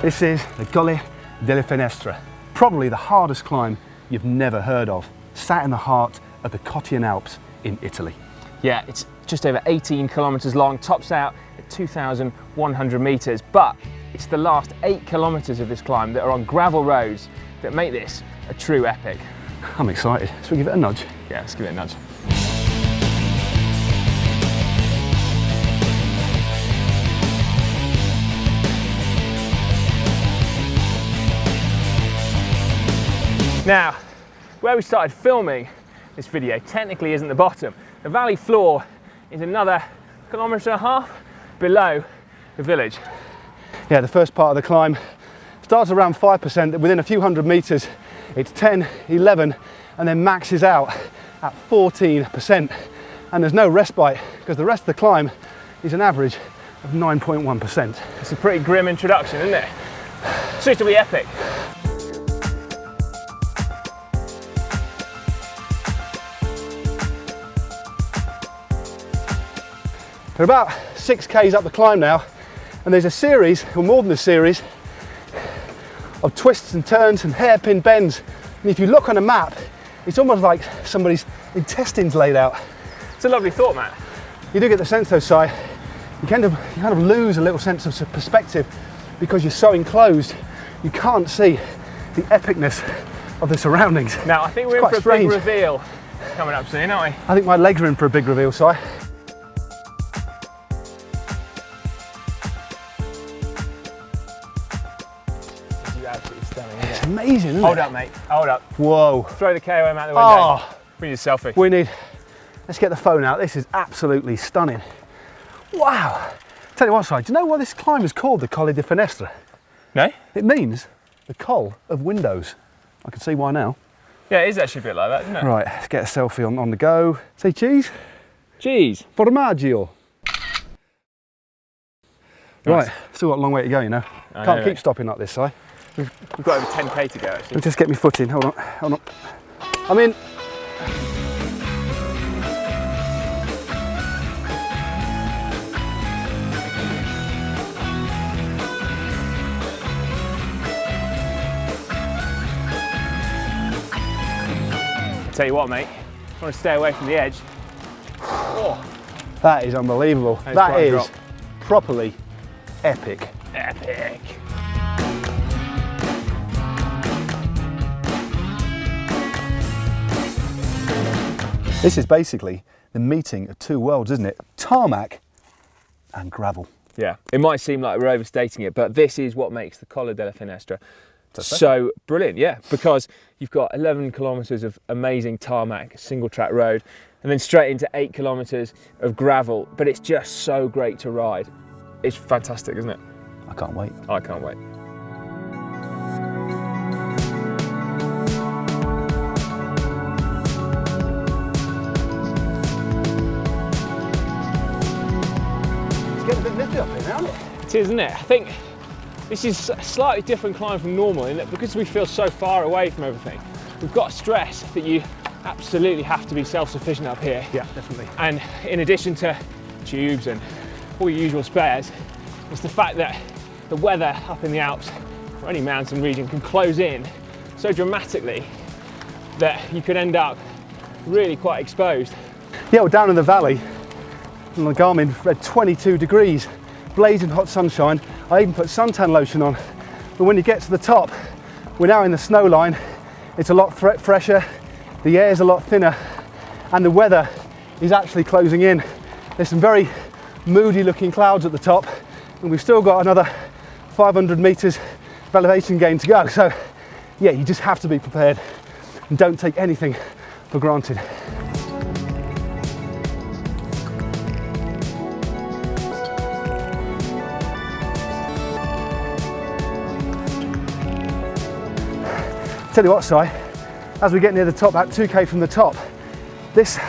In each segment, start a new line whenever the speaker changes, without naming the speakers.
This is the Colle Delle Finestre, probably the hardest climb you've never heard of, sat in the heart of the Cottian Alps in Italy.
Yeah, it's just over 18 kilometers long, tops out at 2,100 meters, but it's the last 8 kilometers of this climb that are on gravel roads that make this a true epic.
I'm excited. Should we give it a nudge?
Yeah, let's give it a nudge. Now, where we started filming this video technically isn't the bottom. The valley floor is another 1.5 kilometers below the village.
Yeah, the first part of the climb starts around 5%, within a few hundred meters it's 10, 11, and then maxes out at 14%. And there's no respite because the rest of the climb is an average of 9.1%.
It's a pretty grim introduction, isn't it? It's to be epic.
We're about 6Ks up the climb now, and there's a series, or more than a series, of twists and turns and hairpin bends. And if you look on a map, it's almost like somebody's intestines laid out.
It's a lovely thought, Matt.
You do get the sense though, Si, you kind of lose a little sense of perspective because you're so enclosed, you can't see the epicness of the surroundings.
Now, I think we're in for a big reveal coming up soon, aren't we?
I think my legs are in for a big reveal, Si. It's amazing, isn't it?
Hold up, mate. Hold up.
Whoa.
Throw the KOM out the window.
Oh.
We need a selfie.
We need, let's get the phone out. This is absolutely stunning. Wow. Tell you what, Si, do you know why this climb is called the Colle Delle Finestre?
No?
It means the Colle of windows. I can see why now.
Yeah, it is actually a bit like that, isn't it?
Right, let's get a selfie on the go. Say cheese.
Cheese.
Formaggio.
Nice.
Right, still got a long way to go, you know. Can't keep stopping like this, Si.
We've got over 10k to go, actually.
Let me just get my foot in. Hold on, hold on. I'm in.
Tell you what, mate, I want to stay away from the edge. Oh.
That is unbelievable. That is properly epic.
Epic.
This is basically the meeting of two worlds, isn't it? Tarmac and gravel.
Yeah, it might seem like we're overstating it, but this is what makes the Colle Delle Finestre so brilliant, yeah, because you've got 11 kilometres of amazing tarmac, single track road, and then straight into 8 kilometres of gravel, but it's just so great to ride. It's fantastic, isn't it?
I can't wait.
I can't wait.
It's getting a bit nifty up here now, isn't it?
It is, isn't it? I think this is a slightly different climb from normal in that because we feel so far away from everything, we've got to stress that you absolutely have to be self-sufficient up here.
Yeah, definitely.
And in addition to tubes and all your usual spares, it's the fact that the weather up in the Alps or any mountain region can close in so dramatically that you could end up really quite exposed.
Yeah, well, down in the valley, on the Garmin read 22 degrees, blazing hot sunshine. I even put suntan lotion on. But when you get to the top, we're now in the snow line. It's a lot fresher, the air's a lot thinner, and the weather is actually closing in. There's some very moody looking clouds at the top, and we've still got another 500 meters of elevation gain to go. So yeah, you just have to be prepared and don't take anything for granted. Tell you what, Si, as we get near the top, about 2k from the top, this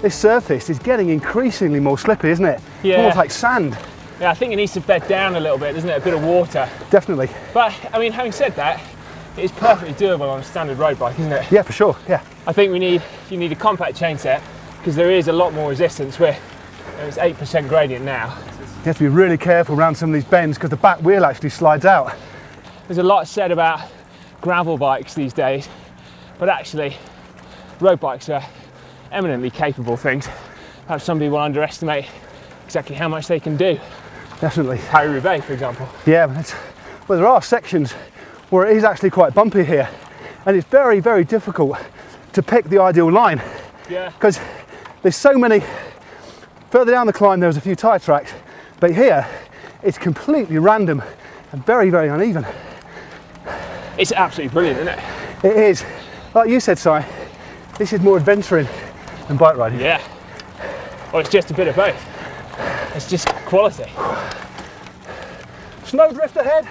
surface is getting increasingly more slippy, isn't it?
Yeah.
Almost like sand.
Yeah, I think it needs to bed down a little bit, doesn't it? A bit of water.
Definitely.
But, I mean, having said that, it is perfectly doable on a standard road bike, isn't it?
Yeah, for sure, yeah.
I think you need a compact chain set because there is a lot more resistance where it's 8% gradient now.
You have to be really careful around some of these bends because the back wheel actually slides out.
there's a lot said about gravel bikes these days, but actually road bikes are eminently capable things. Perhaps some people underestimate exactly how much they can do.
Definitely.
Paris-Roubaix, for example.
Yeah, but well, there are sections where it is actually quite bumpy here, and it's very, very difficult to pick the ideal line.
Yeah.
Because there's so many. Further down the climb, there was a few tyre tracks, but here it's completely random and very, very uneven.
It's absolutely brilliant, isn't it?
It is. Like you said, Si, this is more adventuring than bike riding.
Yeah. Well, it's just a bit of both. It's just quality.
Snowdrift ahead.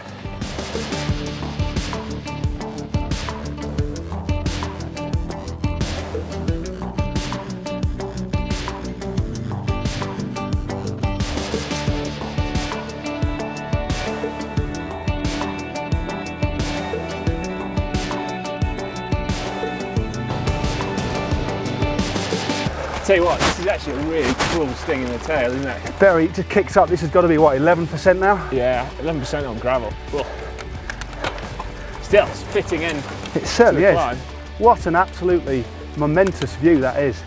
Tell you what, this is actually a really cool sting in the tail, isn't it?
Very, it just kicks up. This has got to be what, 11% now?
Yeah, 11% on gravel. Whoa. Still, it's fitting in.
It certainly is.
Climb.
What an absolutely momentous view that is.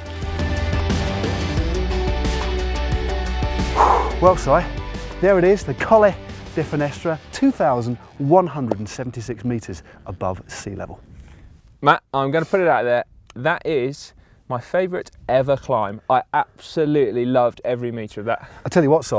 Well, Si, there it is, the Colle Delle Finestre, 2,176 metres above sea level.
Matt, I'm going to put it out there. That is my favourite ever climb. I absolutely loved every metre of that.
I tell you what, Si,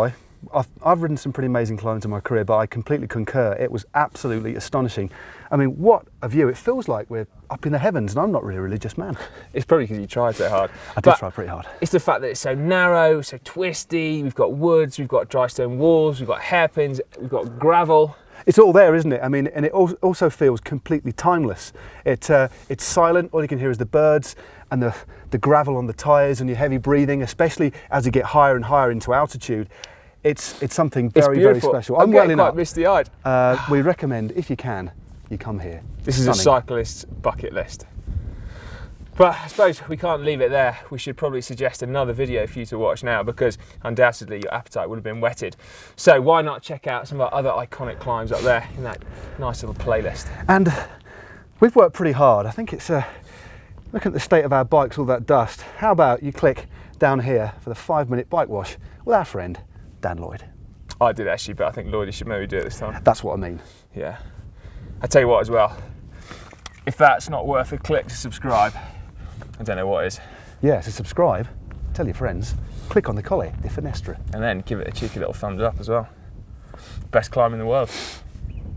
I've ridden some pretty amazing climbs in my career, but I completely concur. It was absolutely astonishing. I mean, what a view. It feels like we're up in the heavens, and I'm not really a religious man.
It's probably because you tried so hard.
I did try pretty hard.
It's the fact that it's so narrow, so twisty. We've got woods, we've got dry stone walls, we've got hairpins, we've got gravel.
It's all there, isn't it? I mean, and it also feels completely timeless. It's silent. All you can hear is the birds and the gravel on the tyres and your heavy breathing, especially as you get higher and higher into altitude. It's something very, very special.
I'm getting quite misty-eyed.
We recommend, if you can, you come here.
This is a cyclist's bucket list. But I suppose we can't leave it there. We should probably suggest another video for you to watch now, because undoubtedly your appetite would have been whetted. So why not check out some of our other iconic climbs up there in that nice little playlist.
And we've worked pretty hard. I think it's look at the state of our bikes, all that dust. How about you click down here for the 5-minute bike wash with our friend Dan Lloyd.
I did actually, but I think Lloyd, you should maybe do it this time.
That's what I mean.
Yeah. I tell you what as well, if that's not worth a click to subscribe, I don't know what is.
Yeah, so subscribe, tell your friends, click on the Colle Delle Finestre.
And then give it a cheeky little thumbs up as well. Best climb in the world.